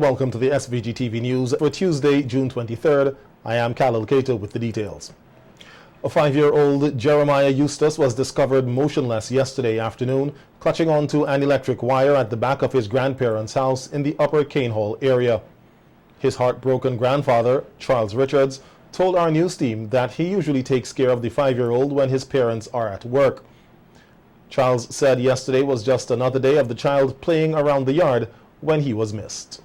Welcome to the SVG-TV news for Tuesday, June 23rd. I am Khalil Kato with the details. A 5-year-old Jeremiah Eustace was discovered motionless yesterday afternoon, clutching onto an electric wire at the back of his grandparents' house in the Upper Cane Hall area. His heartbroken grandfather, Charles Richards, told our news team that he usually takes care of the 5-year-old when his parents are at work. Charles said yesterday was just another day of the child playing around the yard when he was missed.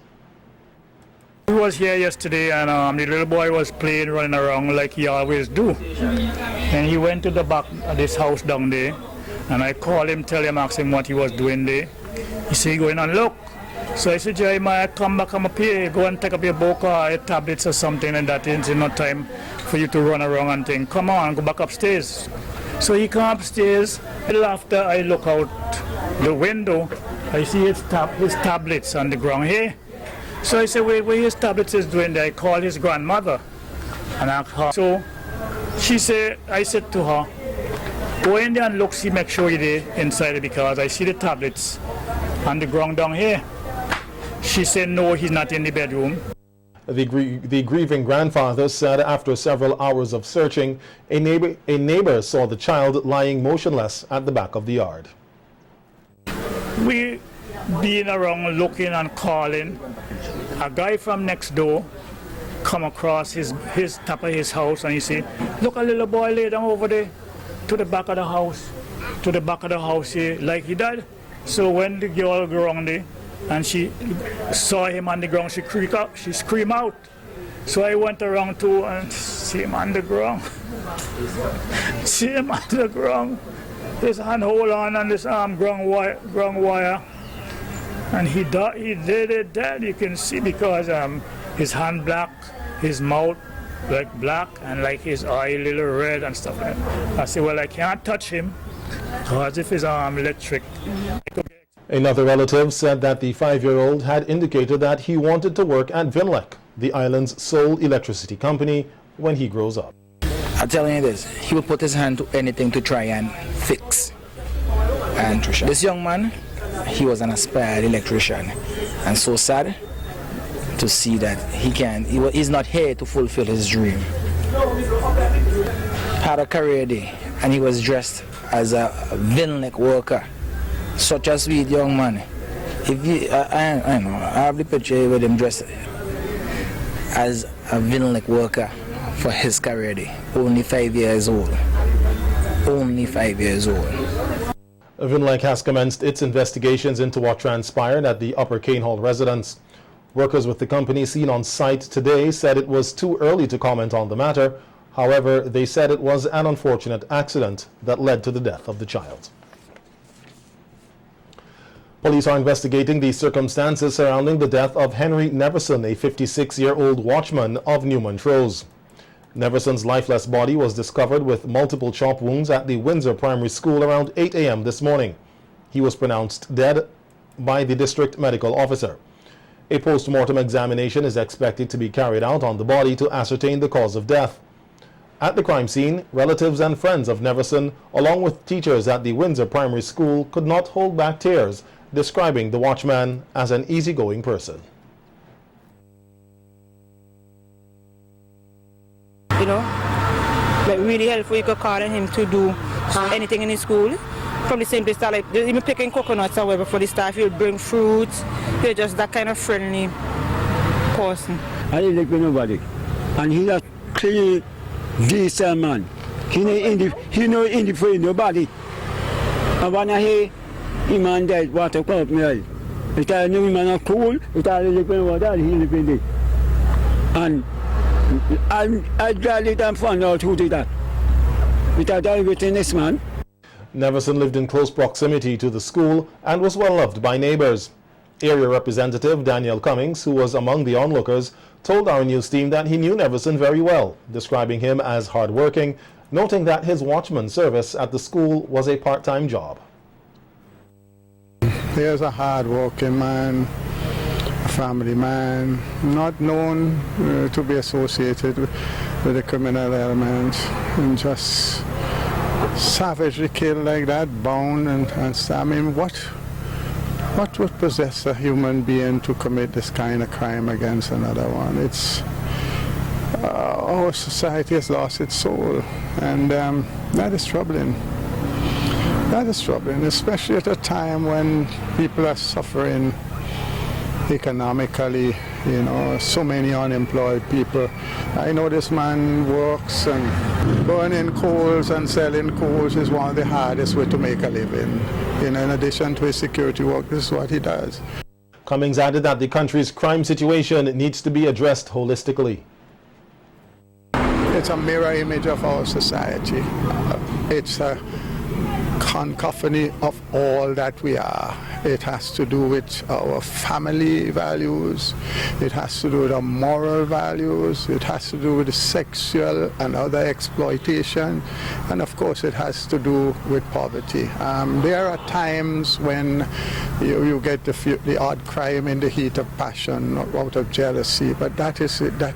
He was here yesterday and the little boy was playing, running around like he always do. And he went to the back of this house down there and I called him, tell him, ask him what he was doing there. He said, go in and look. So I said, Jeremiah, come up here, go and take up your book or your tablets or something and that. It's not time for you to run around and think, come on, go back upstairs. So he come upstairs. A little after I look out the window, I see his tablets on the ground here. So I said, wait, what his tablets is doing there? I called his grandmother and asked her. So she said, I said to her, go in there and look, see, make sure you're there inside it because I see the tablets on the ground down here. She said, no, he's not in the bedroom. The grieving grandfather said after several hours of searching, a neighbor saw the child lying motionless at the back of the yard. We being around looking and calling. A guy from next door come across his top of his house and he said, look, a little boy lay down over there to the back of the house here, like he died. So when the girl go around there and she saw him on the ground, she screamed out. So I went around too and see him on the ground. See him on the ground. His hand hold on this arm ground wire. And he dead, you can see, because his hand black, his mouth like black, and like his eye little red and stuff like that. I said, well, I can't touch him because if his arm electric. Another relative said that the 5-year-old had indicated that he wanted to work at Vinlec, the island's sole electricity company, when he grows up. I'm telling you this, he will put his hand to anything to try and fix. And this young man, he was an aspired electrician, and so sad to see that he's not here to fulfill his dream. Had a career day, and he was dressed as a Vinlec worker. Such a sweet young man. I know, I have the picture with him dressed as a Vinlec worker for his career day. Only 5 years old. Only 5 years old. Vinlec has commenced its investigations into what transpired at the Upper Cane Hall residence. Workers with the company seen on site today said it was too early to comment on the matter. However, they said it was an unfortunate accident that led to the death of the child. Police are investigating the circumstances surrounding the death of Henry Neverson, a 56-year-old watchman of New Montrose. Neverson's lifeless body was discovered with multiple chop wounds at the Windsor Primary School around 8 a.m. this morning. He was pronounced dead by the district medical officer. A post-mortem examination is expected to be carried out on the body to ascertain the cause of death. At the crime scene, relatives and friends of Neverson, along with teachers at the Windsor Primary School, could not hold back tears, describing the watchman as an easygoing person. You know, like really helpful. You could call on him to do anything in his school. From the simple start, like even picking coconuts or whatever for the staff, he'll bring fruits. He's just that kind of friendly person. I didn't like nobody, and he's a clean, decent man. He no in the for nobody. And when I hear him and that water come up me, it I know him and cool. It I like water, he live in it, and I glad it and found out who did that. Without everything, this man. Neverson lived in close proximity to the school and was well loved by neighbors. Area Representative Daniel Cummings, who was among the onlookers, told our news team that he knew Neverson very well, describing him as hardworking, noting that his watchman service at the school was a part-time job. He is a hard-working man, a family man, not known to be associated with the criminal elements, and just savagely killed like that, bound and I mean, what what would possess a human being to commit this kind of crime against another one? It's our society has lost its soul, and that is troubling. That is troubling, especially at a time when people are suffering economically, you know, so many unemployed people. I know this man works, and burning coals and selling coals is one of the hardest ways to make a living. You know, in addition to his security work, this is what he does. Cummings added that the country's crime situation needs to be addressed holistically. It's a mirror image of our society. It's a cacophony of all that we are. It has to do with our family values, it has to do with our moral values, it has to do with the sexual and other exploitation, and of course it has to do with poverty. There are times when you get the odd crime in the heat of passion, out of jealousy, but that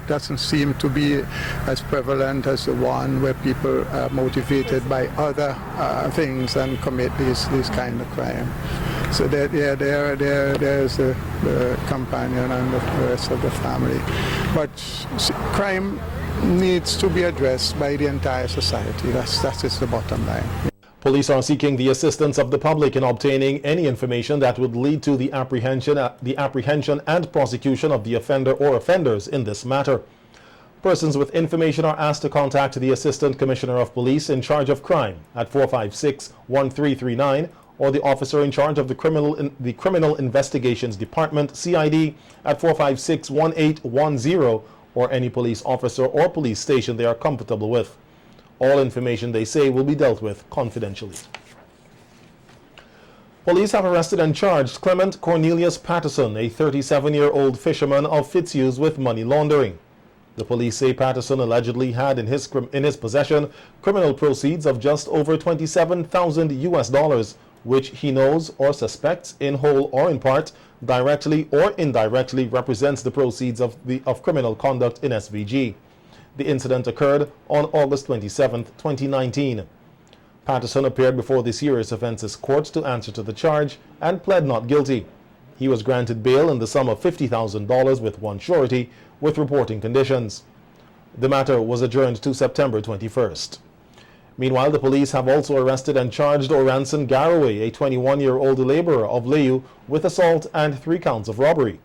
doesn't seem to be as prevalent as the one where people are motivated by other things and commit these kind of crime. So there's the companion and the rest of the family. But crime needs to be addressed by the entire society. That is the bottom line. Police are seeking the assistance of the public in obtaining any information that would lead to the apprehension and prosecution of the offender or offenders in this matter. Persons with information are asked to contact the Assistant Commissioner of Police in charge of crime at 456-1339 or the officer in charge of the Criminal Investigations Department, CID, at 456-1810 or any police officer or police station they are comfortable with. All information, they say, will be dealt with confidentially. Police have arrested and charged Clement Cornelius Patterson, a 37-year-old fisherman of Fitzhugh's, with money laundering. The police say Patterson allegedly had in his possession criminal proceeds of just over $27,000, which he knows or suspects, in whole or in part, directly or indirectly represents the proceeds of criminal conduct in SVG. The incident occurred on August 27, 2019. Patterson appeared before the Serious Offences Court to answer to the charge and pled not guilty. He was granted bail in the sum of $50,000 with one surety, with reporting conditions. The matter was adjourned to September 21st. Meanwhile, the police have also arrested and charged Oranson Garraway, a 21-year-old laborer of Layu, with assault and 3 counts of robbery.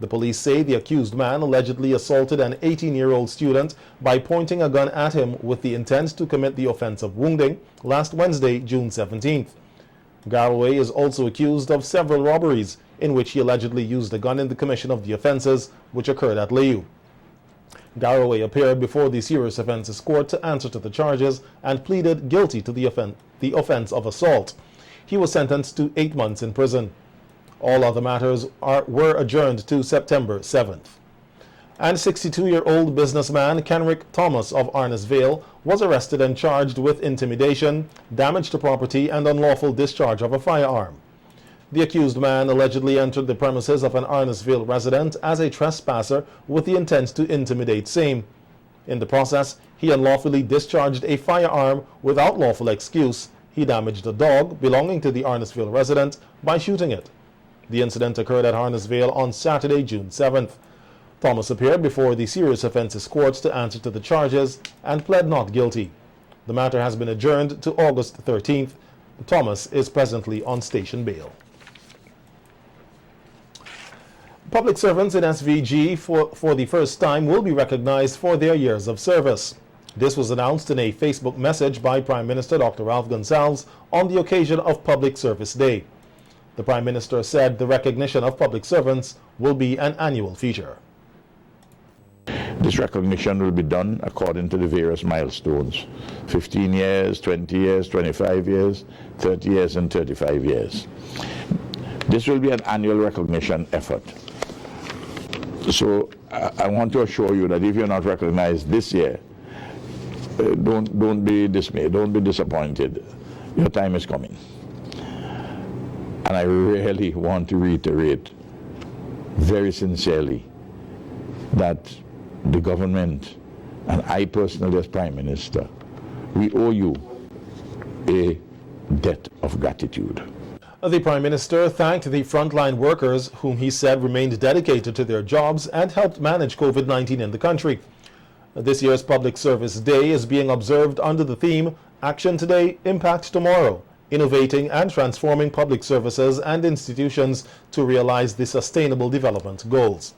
The police say the accused man allegedly assaulted an 18-year-old student by pointing a gun at him with the intent to commit the offense of wounding last Wednesday, June 17th. Garraway is also accused of several robberies in which he allegedly used a gun in the commission of the offenses, which occurred at Layu. Garraway appeared before the Serious Offences Court to answer to the charges and pleaded guilty to the offense of assault. He was sentenced to 8 months in prison. All other matters were adjourned to September 7th. And 62-year-old businessman Kenrick Thomas of Arnesvale was arrested and charged with intimidation, damage to property, and unlawful discharge of a firearm. The accused man allegedly entered the premises of an Arnesville resident as a trespasser with the intent to intimidate same. In the process, he unlawfully discharged a firearm without lawful excuse. He damaged a dog belonging to the Arnesville resident by shooting it. The incident occurred at Arnesville on Saturday, June 7th. Thomas appeared before the Serious Offences Court to answer to the charges and pled not guilty. The matter has been adjourned to August 13th. Thomas is presently on station bail. Public servants in SVG for the first time will be recognized for their years of service. This was announced in a Facebook message by Prime Minister Dr. Ralph Gonsalves on the occasion of Public Service Day. The Prime Minister said the recognition of public servants will be an annual feature. This recognition will be done according to the various milestones: 15 years, 20 years, 25 years, 30 years, and 35 years. This will be an annual recognition effort. So I want to assure you that if you're not recognized this year, don't be dismayed, don't be disappointed. Your time is coming. And I really want to reiterate very sincerely that the government and I personally as Prime Minister, we owe you a debt of gratitude. The Prime Minister thanked the frontline workers whom he said remained dedicated to their jobs and helped manage COVID-19 in the country. This year's Public Service Day is being observed under the theme Action Today, Impact Tomorrow, innovating and transforming public services and institutions to realize the Sustainable Development Goals.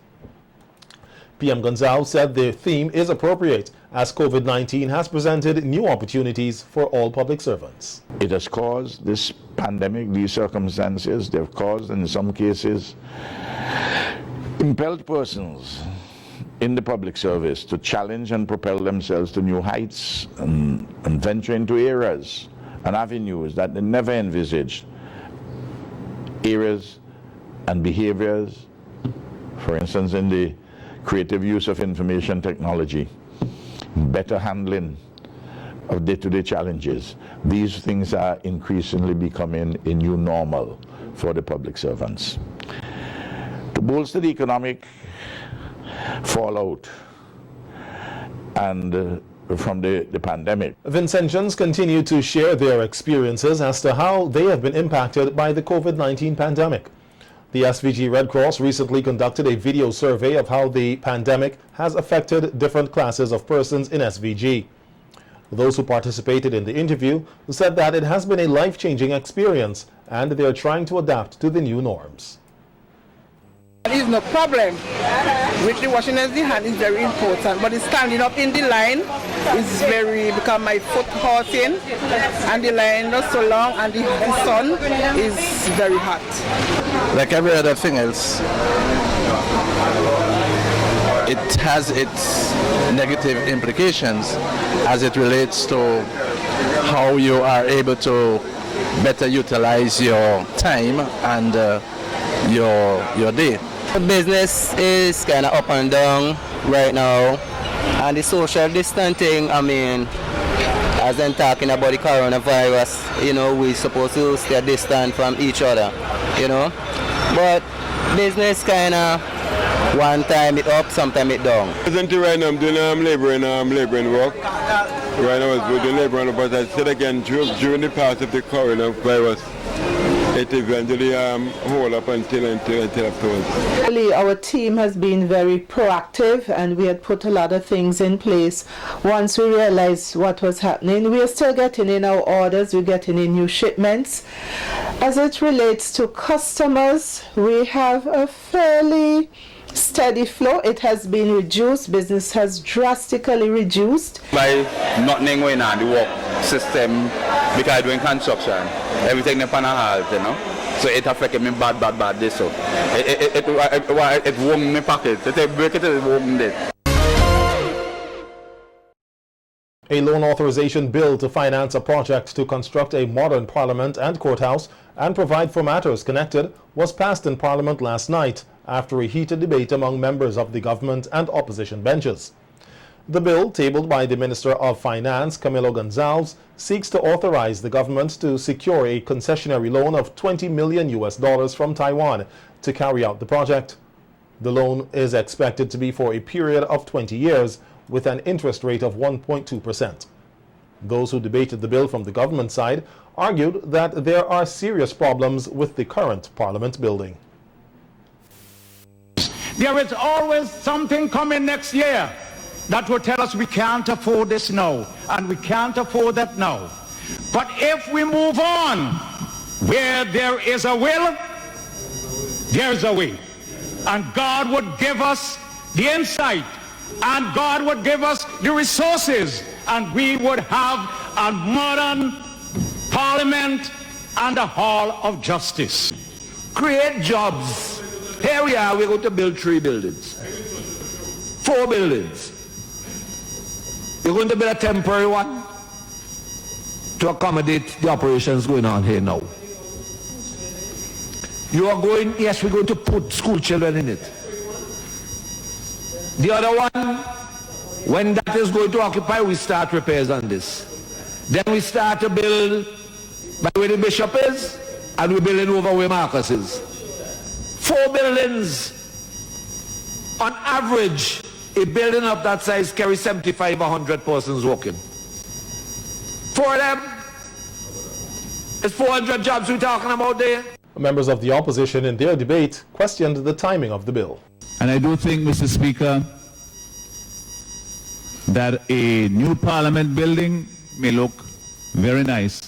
PM Gonzalez said the theme is appropriate as COVID-19 has presented new opportunities for all public servants. It has caused this pandemic, these circumstances, they've caused, in some cases, impelled persons in the public service to challenge and propel themselves to new heights and venture into areas and avenues that they never envisaged. Areas and behaviors, for instance, in the creative use of information technology, better handling of day-to-day challenges. These things are increasingly becoming a new normal for the public servants. To bolster the economic fallout and from the pandemic. Vincentians continue to share their experiences as to how they have been impacted by the COVID-19 pandemic. The SVG Red Cross recently conducted a video survey of how the pandemic has affected different classes of persons in SVG. Those who participated in the interview said that it has been a life-changing experience and they are trying to adapt to the new norms. There is no problem with the washing of the hand is very important, but the standing up in the line is very, because my foot hurting and the line is so long and the sun is very hot. Like every other thing else, it has its negative implications as it relates to how you are able to better utilize your time and your day. The business is kind of up and down right now, and the social distancing, I mean, as I'm talking about the coronavirus, you know, we're supposed to stay distant from each other, you know, but business kind of one time it up, sometime it down. Presently right now I'm doing laboring work. Right now I was doing laboring, but I said again, during the path of the coronavirus, it eventually hold up until afterwards. Really, our team has been very proactive and we had put a lot of things in place. Once we realized what was happening, we are still getting in our orders, we're getting in new shipments. As it relates to customers, we have a fairly steady flow. It has been reduced, business has drastically reduced. By nothing going on, the work system, because doing construction, everything upon a halt, you know. So it affected me bad this so. It warmed my pocket. It break it warmed it. A loan authorization bill to finance a project to construct a modern parliament and courthouse and provide for matters connected was passed in Parliament last night after a heated debate among members of the government and opposition benches. The bill, tabled by the Minister of Finance, Camilo Gonzalez, seeks to authorize the government to secure a concessionary loan of $20 million from Taiwan to carry out the project. The loan is expected to be for a period of 20 years with an interest rate of 1.2%. Those who debated the bill from the government side argued that there are serious problems with the current Parliament building. There is always something coming next year that will tell us we can't afford this now and we can't afford that now. But if we move on, where there is a will, there's a way. And God would give us the insight and God would give us the resources and we would have a modern parliament and a hall of justice. Create jobs. Here we are, we're going to build 3 buildings. 4 buildings. We're going to build a temporary one to accommodate the operations going on here now. You are going, yes, we're going to put school children in it. The other one, when that is going to occupy, we start repairs on this. Then we start to build by where the bishop is, and we're building over where Marcus is. 4 buildings, on average, a building of that size carries 75, 100 persons walking. 4 of them, It's 400 jobs we're talking about there. Members of the opposition in their debate questioned the timing of the bill. And I do think, Mr. Speaker, that a new parliament building may look very nice.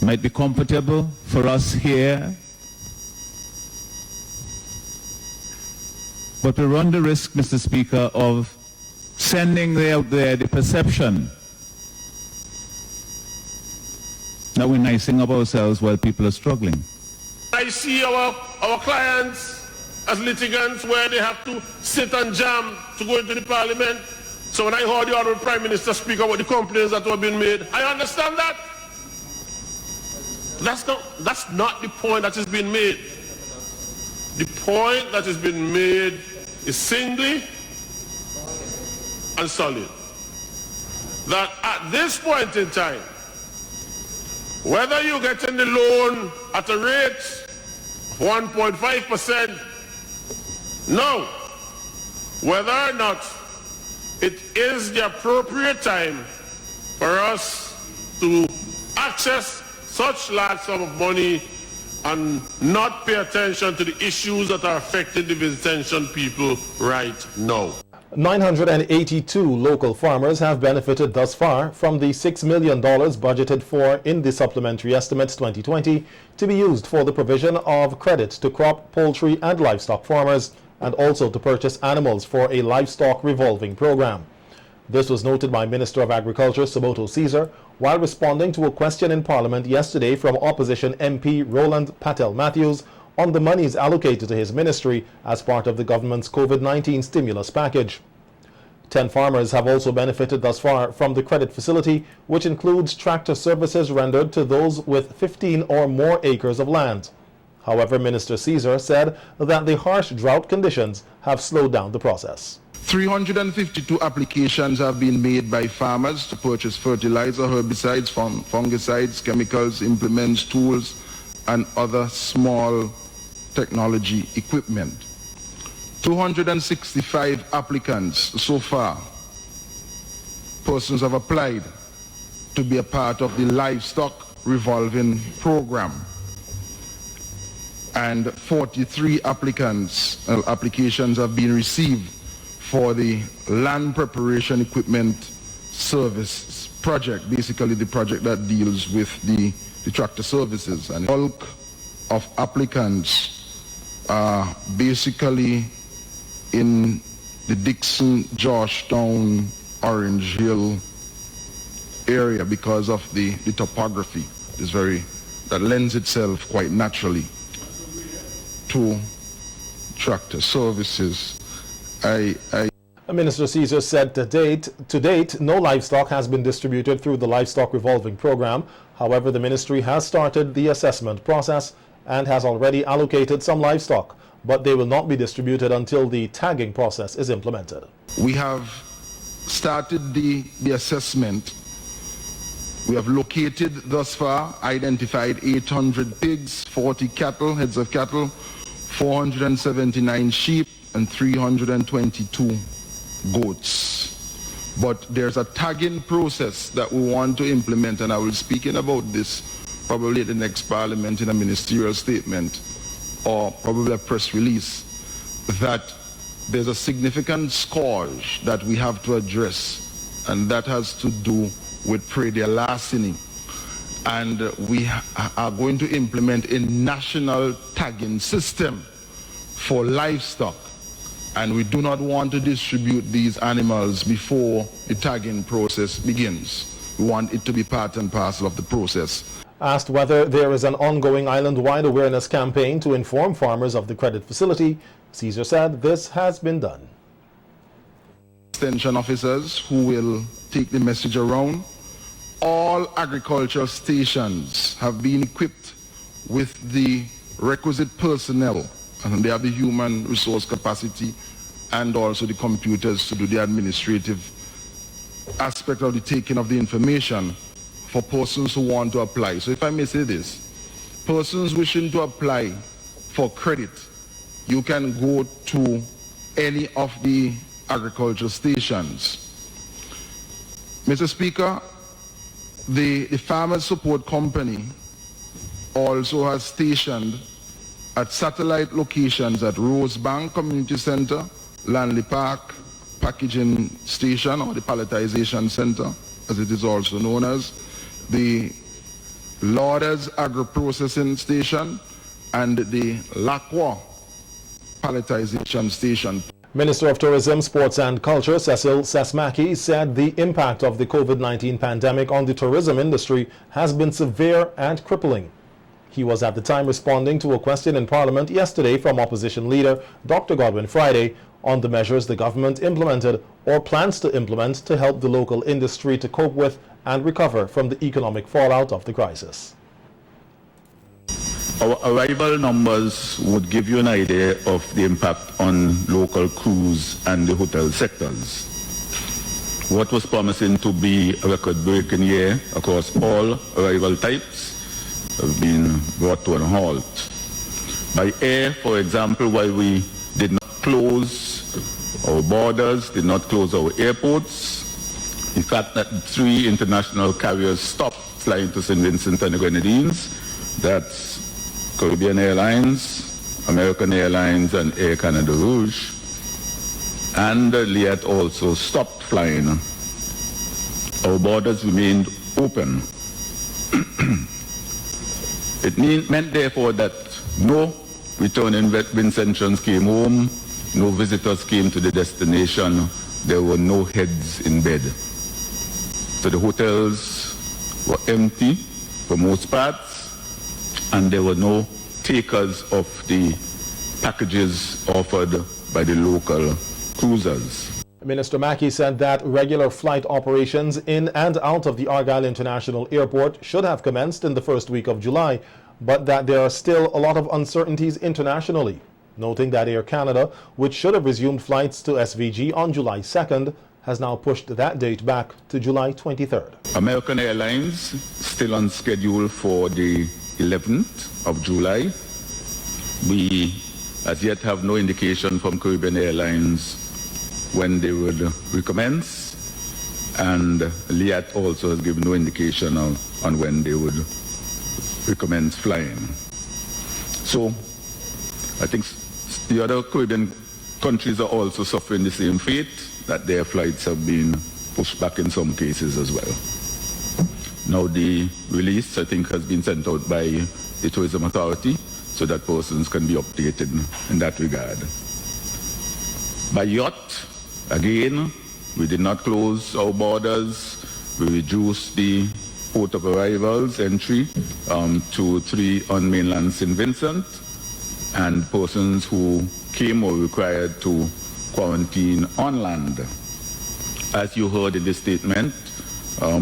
Might be comfortable for us here, but we run the risk, Mr. Speaker, of sending out there the perception that we're nicing up ourselves while people are struggling. I see our clients as litigants where they have to sit and jam to go into the parliament. So when I heard the Honourable Prime Minister speak about the complaints that were being made, I understand that. That's not the point that is being made. The point that is being made is singly and solid. That at this point in time, whether you're getting the loan at a rate of 1.5%, no. Whether or not it is the appropriate time for us to access such large sum of money and not pay attention to the issues that are affecting the visitation people right now. 982 local farmers have benefited thus far from the $6 million budgeted for in the Supplementary Estimates 2020 to be used for the provision of credit to crop, poultry and livestock farmers, and also to purchase animals for a livestock revolving program. This was noted by Minister of Agriculture Saboto Caesar while responding to a question in Parliament yesterday from opposition MP Roland Patel Matthews on the monies allocated to his ministry as part of the government's COVID-19 stimulus package. 10 farmers have also benefited thus far from the credit facility, which includes tractor services rendered to those with 15 or more acres of land. However, Minister Caesar said that the harsh drought conditions have slowed down the process. 352 applications have been made by farmers to purchase fertilizer, herbicides, fungicides, chemicals, implements, tools, and other small technology equipment. 265 applicants so far, persons have applied to be a part of the livestock revolving program. And 43 applications have been received for the land preparation equipment service project, basically the project that deals with the tractor services. And the bulk of applicants are basically in the Dixon, Georgetown, Orange Hill area because of the topography. That lends itself quite naturally to tractor services. Minister Caesar said to date, no livestock has been distributed through the livestock revolving program. However, the ministry has started the assessment process and has already allocated some livestock, but they will not be distributed until the tagging process is implemented. We have started the assessment. We have located thus far, identified 800 pigs, 40 cattle, heads of cattle, 479 sheep, and 322 goats. But there's a tagging process that we want to implement, and I will be speaking about this probably at the next Parliament in a ministerial statement or probably a press release, that there's a significant scourge that we have to address, and that has to do with predial larceny. And we are going to implement a national tagging system for livestock. And we do not want to distribute these animals before the tagging process begins. We want it to be part and parcel of the process. Asked whether there is an ongoing island-wide awareness campaign to inform farmers of the credit facility, Caesar said this has been done. Extension officers who will take the message around. All agricultural stations have been equipped with the requisite personnel, and they have the human resource capacity and also the computers to do the administrative aspect of the taking of the information for persons who want to apply. So if I may say this, persons wishing to apply for credit, you can go to any of the agricultural stations. Mr. Speaker, The Farmers Support Company also has stationed at satellite locations at Rosebank Community Center, Lanley Park Packaging Station, or the Palletization Center, as it is also known as, the Lauders Agro-Processing Station, and the Lacroix Palletization Station. Minister of Tourism, Sports and Culture, Cecil Sesmaki, said the impact of the COVID-19 pandemic on the tourism industry has been severe and crippling. He was at the time responding to a question in Parliament yesterday from opposition leader Dr. Godwin Friday on the measures the government implemented or plans to implement to help the local industry to cope with and recover from the economic fallout of the crisis. Our arrival numbers would give you an idea of the impact on local cruise and the hotel sectors. What was promising to be a record-breaking year across all arrival types have been brought to a halt. By air, for example, while we did not close our borders, did not close our airports, the fact that 3 international carriers stopped flying to St. Vincent and the Grenadines, that's Caribbean Airlines, American Airlines, and Air Canada Rouge, and Liat also stopped flying. Our borders remained open. It meant therefore that no returning Vincentians came home, no visitors came to the destination, there were no heads in bed. So the hotels were empty for most parts, and there were no takers of the packages offered by the local cruisers. Minister Mackey said that regular flight operations in and out of the Argyle International Airport should have commenced in the first week of July, but that there are still a lot of uncertainties internationally, noting that Air Canada, which should have resumed flights to SVG on July 2nd, has now pushed that date back to July 23rd. American Airlines still on schedule for the 11th of July. We as yet have no indication from Caribbean Airlines when they would recommence, and Liat also has given no indication on when they would recommence flying. So I think the other Caribbean countries are also suffering the same fate, that their flights have been pushed back in some cases as well. Now the release, I think, has been sent out by the Tourism Authority so that persons can be updated in that regard. By yacht, again, we did not close our borders. We reduced the port of arrivals entry to 3 on mainland St. Vincent, and persons who came were required to quarantine on land. As you heard in the statement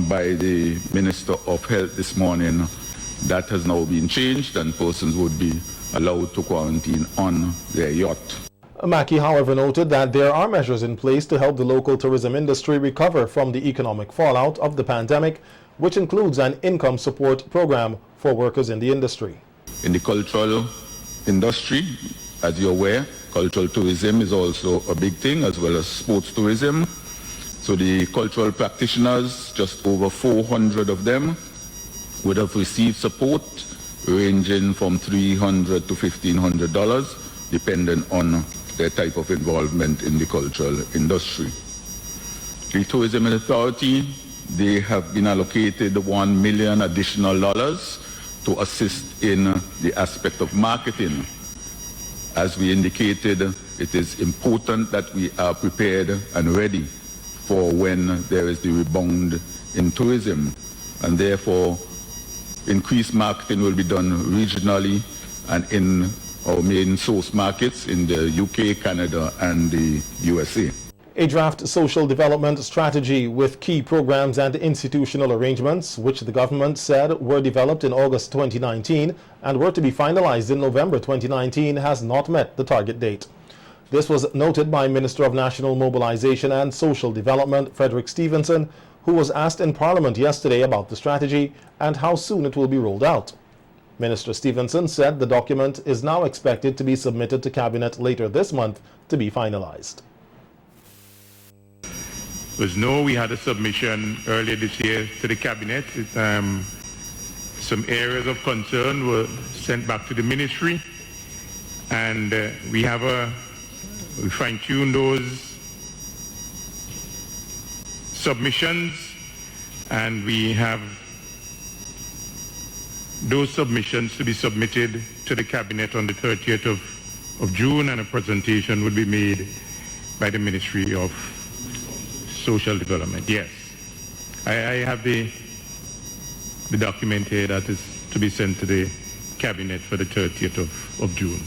by the Minister of Health this morning, that has now been changed and persons would be allowed to quarantine on their yacht. Mackey, however, noted that there are measures in place to help the local tourism industry recover from the economic fallout of the pandemic, which includes an income support program for workers in the industry. In the cultural industry, as you're aware, cultural tourism is also a big thing, as well as sports tourism. So the cultural practitioners, just over 400 of them, would have received support ranging from $300 to $1,500, depending on their type of involvement in the cultural industry. The Tourism Authority, they have been allocated $1 million additional to assist in the aspect of marketing. As we indicated, it is important that we are prepared and ready for when there is the rebound in tourism, and therefore increased marketing will be done regionally and in our main source markets in the UK, Canada, and the USA. A draft social development strategy with key programs and institutional arrangements, which the government said were developed in August 2019 and were to be finalized in November 2019, has not met the target date. This was noted by Minister of National Mobilization and Social Development, Frederick Stevenson, who was asked in Parliament yesterday about the strategy and how soon it will be rolled out. Minister Stevenson said the document is now expected to be submitted to Cabinet later this month to be finalized. was no. We had a submission earlier this year to the cabinet. Some areas of concern were sent back to the ministry, and we fine-tuned those submissions, and we have those submissions to be submitted to the cabinet on the 30th of June, and a presentation would be made by the Ministry of Social Development. Yes, I have the document here that is to be sent to the cabinet for the 30th of June.